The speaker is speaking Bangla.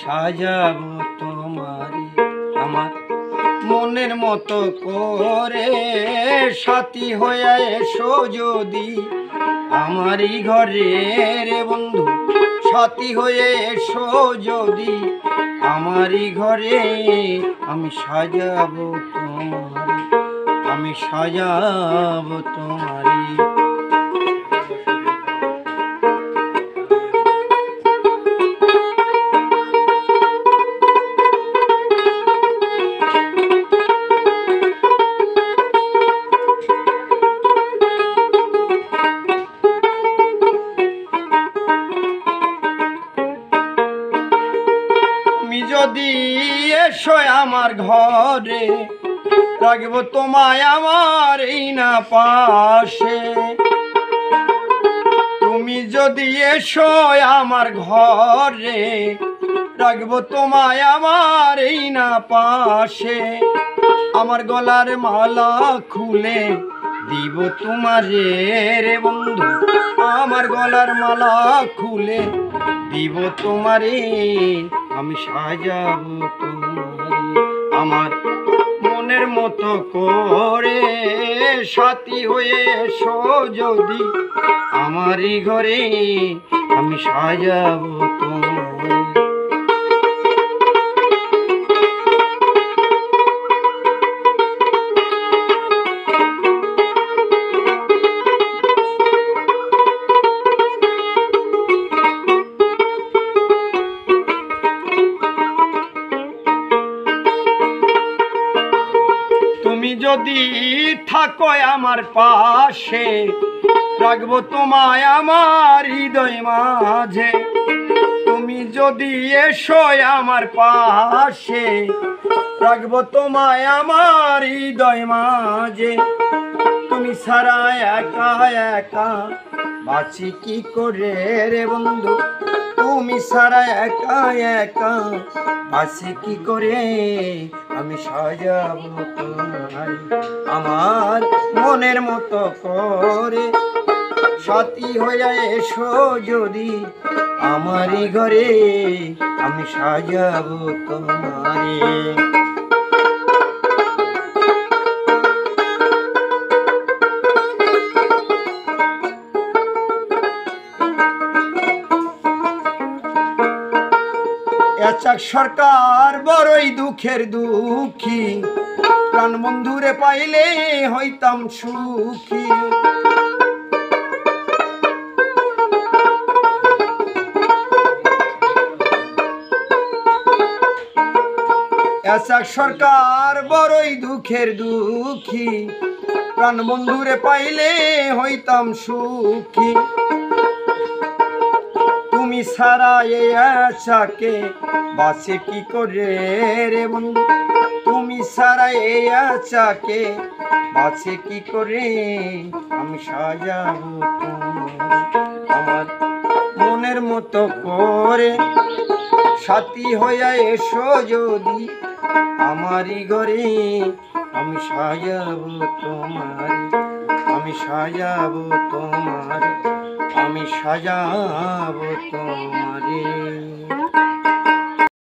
সাজাবো তোমারে আমার মনের মতো করে। সাথী হয়ে এসো যদি আমারই ঘরে রে বন্ধু, সাথী হয়ে এসো যদি আমারই ঘরে। আমি সাজাবো তোমারে, আমি সাজাবো তোমারে। যদি এসো আমার ঘরে, রাখবো তোমায় আমার এই না পাশে। তুমি যদি এসো আমার ঘরে, রাখবো তোমায় আমার এই না পাশে। আমার গলার মালা খুলে দিব তোমারে রে বন্ধু, আমার গলার মালা খুলে দিব তোমারে। আমি সাজাবো তোমারে আমার মনের মতো করে। সাথী হয়ে এসো যদি আমারই ঘরে, আমি সাজাবো তোমারে। তুমি যদি থাকো আমার পাশে, রাখবো তোমায় আমার হৃদয় মাঝে। তুমি যদি এসো আমার পাশে, রাখবো তোমায় আমার হৃদয় মাঝে। তুমি ছাড়া একা একা বাঁচি কি করে রে বন্ধু, তুমি ছাড়া একা একা বাঁচি কি করে। আমি সাজাবো তোমায় আমার মনের মতো করে। সাথী হয়ে এসো যদি আমারই ঘরে, আমি সাজাবো তোমারে। এচাক সরকার বড়ই দুঃখের দুঃখী, প্রাণ বন্ধুরে পাইলে হইতাম সুখী। এচাক সরকার বড়ই দুঃখের দুঃখী, প্রাণ বন্ধুরে পাইলে হইতাম সুখী। তুমি ছাড়া এই আশাকে বাঁচে কি করে রে বন্ধু, তুমি ছাড়া এই আশাকে বাঁচে কি করে। আমি সাজাবো তোমারে আমার মনের মতো করে। সাথী হইয়া এসো যদি আমারই ঘরে, আমি সাজাবো তোমারে, আমি সাজাবো তোমারে, আমি সাজাবো তোমারে।